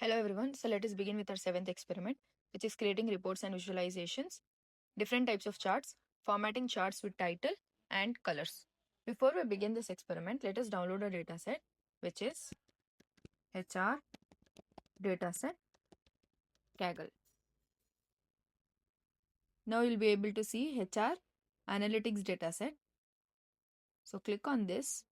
Hello everyone. So let us begin with our seventh experiment, which is creating reports and visualizations, different types of charts, formatting charts with title and colors. Before we begin this experiment, let us download a dataset, which is HR dataset Kaggle. Now you'll be able to see HR analytics dataset. So click on this,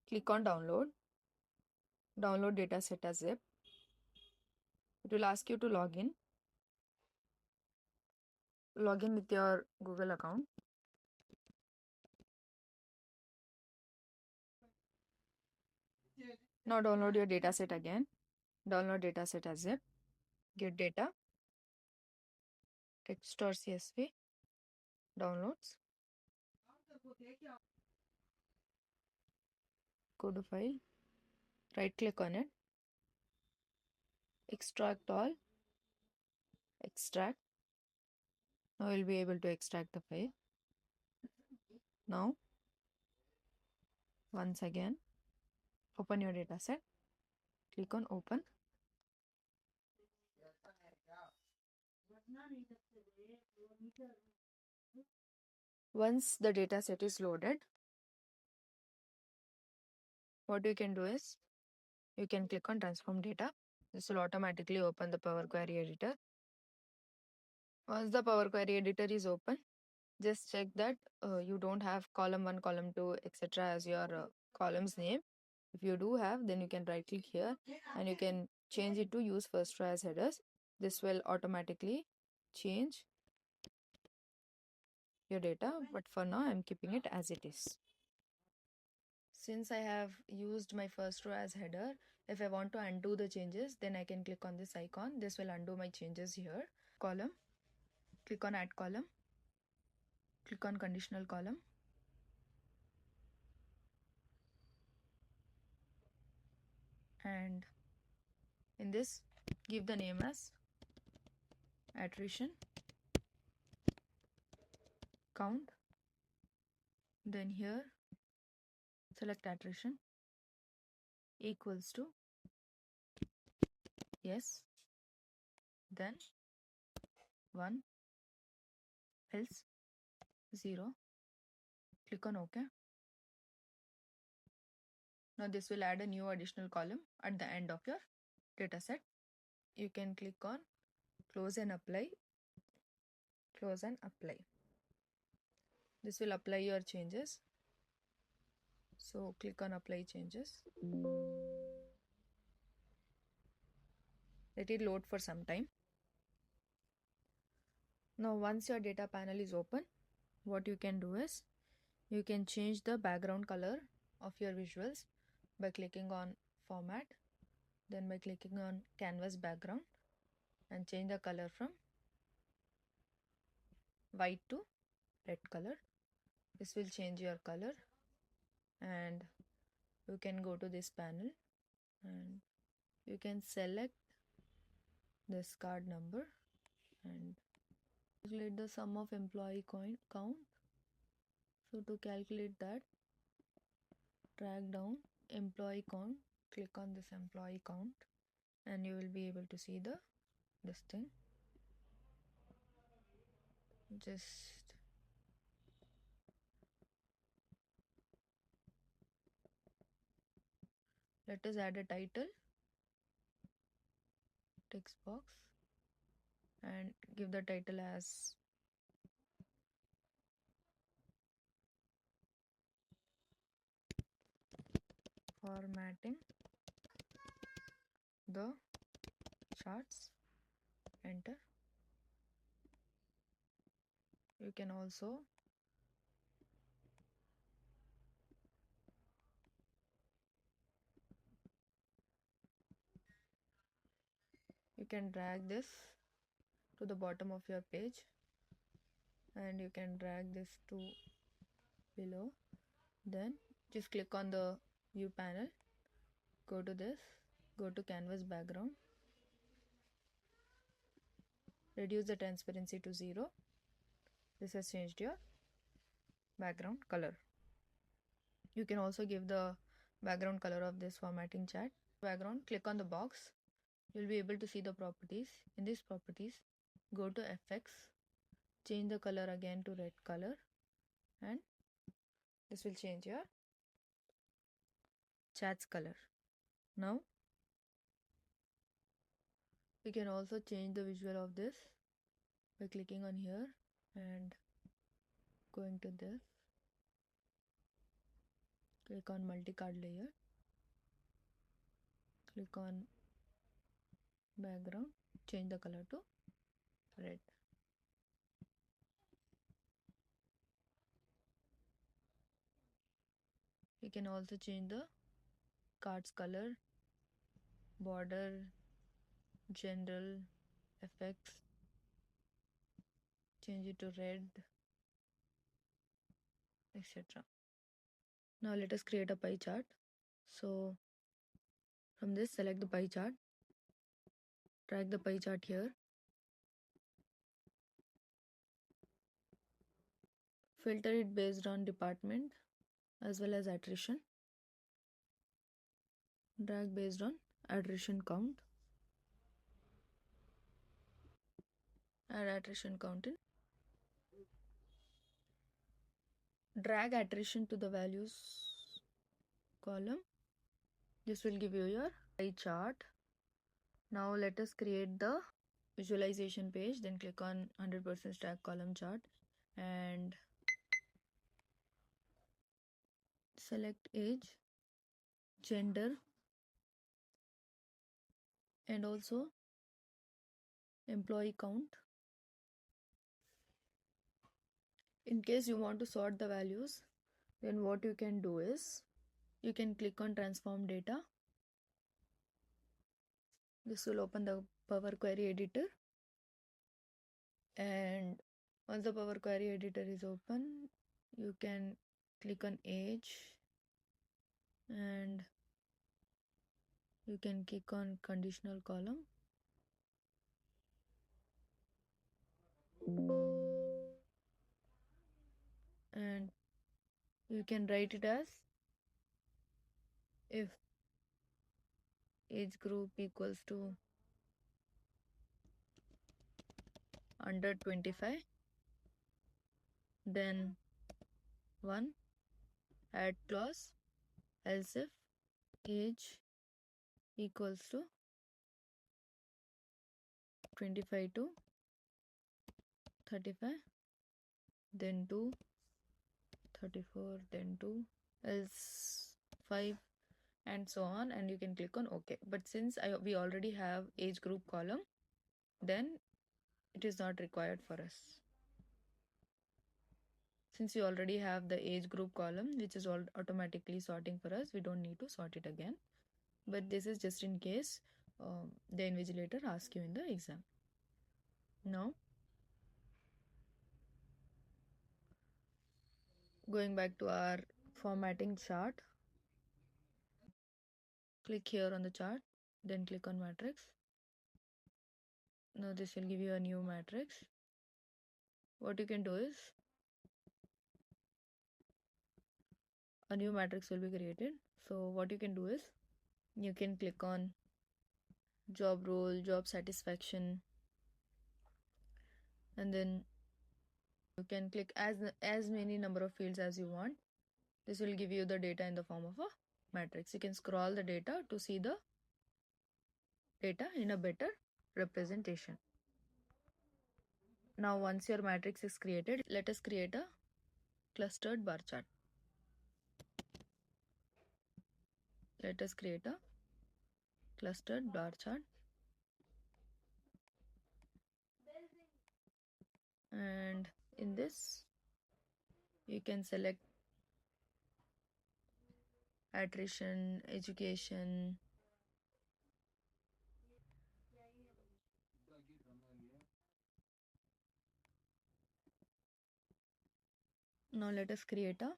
click on download dataset as zip. It will ask you to log in with your Google account. Now download your dataset again. Download dataset as zip. Get data, text or CSV, downloads. Go to file, right click on it, extract all, extract. Now you'll be able to extract the file. Now, once again, open your dataset, click on open. Once the dataset is loaded, what you can do is, you can click on transform data. This will automatically open the Power Query editor. Once the Power Query editor is open, just check that you don't have column 1, column 2, etc. as your column's name. If you do have, then you can right click here and you can change it to use first row as headers. This will automatically change your data, but for now I'm keeping it as it is. Since I have used my first row as header, if I want to undo the changes, then I can click on this icon. This will undo my changes here. Column, click on add column, click on conditional column, and in this give the name as attrition count. Then here select attrition equals to yes, then 1, else 0. Click on OK. Now this will add a new additional column at the end of your dataset. You can click on close and apply. Close and apply. This will apply your changes. So click on apply changes. Let it load for some time. Now once your data panel is open, what you can do is you can change the background color of your visuals by clicking on format, then by clicking on canvas background and change the color from white to red color. This will change your color, and you can go to this panel and you can select this card number and calculate the sum of employee count. So to calculate that, drag down employee count, click on this employee count, and you will be able to see this thing. Just let us add a title, text box, and give the title as formatting the charts. Enter. You can also drag this to the bottom of your page, and you can drag this to below. Then just click on the view panel, go to this, go to canvas background, reduce the transparency to 0. This has changed your background color. You can also give the background color of this formatting chart. Background, click on the box. You'll be able to see the properties. In these properties, go to FX, change the color again to red color, and this will change your chat's color. Now we can also change the visual of this by clicking on here and going to this. Click on multi-card layer, click on background, change the color to red. You can also change the card's color, border, general, effects, change it to red, etc. Now let us create a pie chart. So from this, select the pie chart, drag the pie chart here, filter it based on department as well as attrition, drag based on attrition count, add attrition count in, drag attrition to the values column. This will give you your pie chart. Now let us create the visualization page. Then click on 100% stack column chart and select age, gender, and also employee count. In case you want to sort the values, then what you can do is you can click on transform data. This will open the Power Query editor, and once the Power Query editor is open, you can click on age and you can click on conditional column and you can write it as if age group equals to under 25, then 1 add clause, else if age equals to 25 to 35, then 2, 34, then 2, else 5, and so on, and you can click on OK. But since we already have age group column, then it is not required for us. Since we already have the age group column, which is all automatically sorting for us, we don't need to sort it again. But this is just in case the invigilator asks you in the exam. Now, going back to our formatting chart, click here on the chart, then click on matrix. Now this will give you a new matrix. What you can do is a new matrix will be created. So what you can do is you can click on job role, job satisfaction, and then you can click as many number of fields as you want. This will give you the data in the form of a matrix. You can scroll the data to see the data in a better representation. Now once your matrix is created, let us create a clustered bar chart. Let us create a clustered bar chart. And in this, you can select attrition, education, now let us create a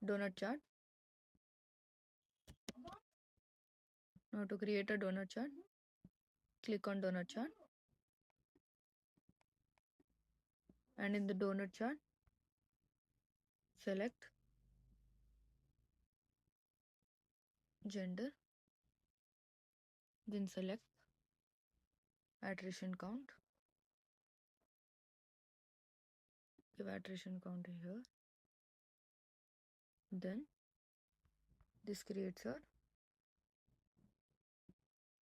donut chart. Now to create a donut chart, click on donut chart, and in the donut chart, select gender, then select attrition count, give attrition count here, then this creates a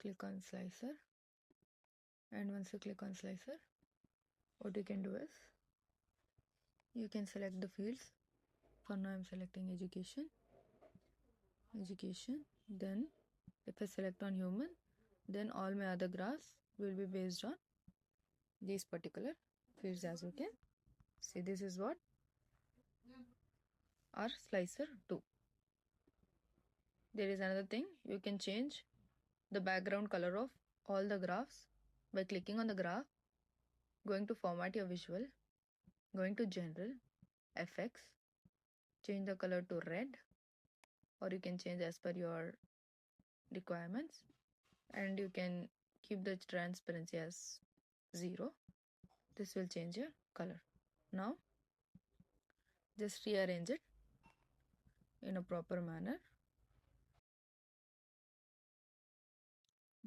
click on slicer, and once you click on slicer, what you can do is you can select the fields. For now I'm selecting education, then if I select on human, then all my other graphs will be based on these particular fields. As you can see, this is what our slicer do. There is another thing, you can change the background color of all the graphs by clicking on the graph, going to format your visual, going to general, effects, change the color to red, or you can change as per your requirements, and you can keep the transparency as 0. This will change your color. Now just rearrange it in a proper manner.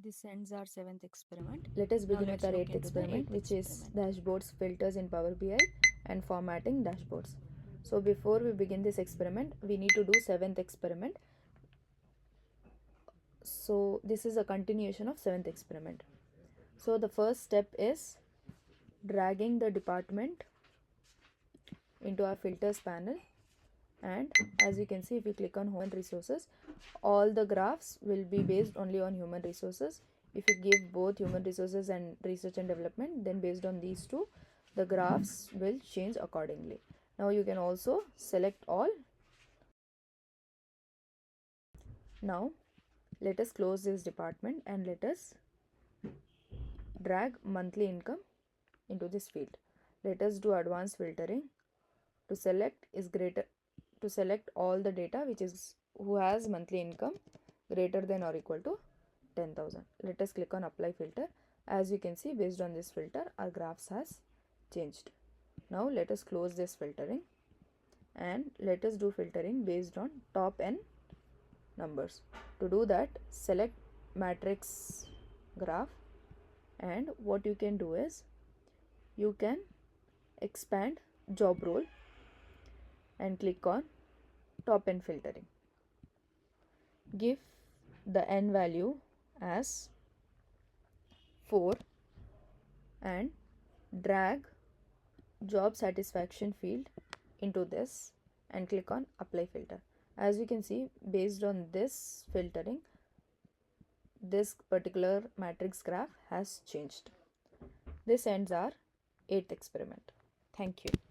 This ends our 7th experiment. Let us begin with our 8th experiment, which is dashboards, filters in Power BI and formatting dashboards. So before we begin this experiment, we need to do 7th experiment. So this is a continuation of 7th experiment. So the first step is dragging the department into our filters panel, and as you can see, if you click on human resources, all the graphs will be based only on human resources. If you give both human resources and research and development, then based on these two, the graphs will change accordingly. Now you can also select all. Now let us close this department and let us drag monthly income into this field. Let us do advanced filtering. To select is greater, to select all the data which is who has monthly income greater than or equal to 10,000. Let us click on apply filter. As you can see, based on this filter, our graphs has changed. Now let us close this filtering and let us do filtering based on top n numbers. To do that, select matrix graph, and what you can do is you can expand job role and click on top n filtering. Give the n value as 4 and drag job satisfaction field into this and click on apply filter. As you can see, based on this filtering, this particular matrix graph has changed. This ends our 8th experiment. Thank you.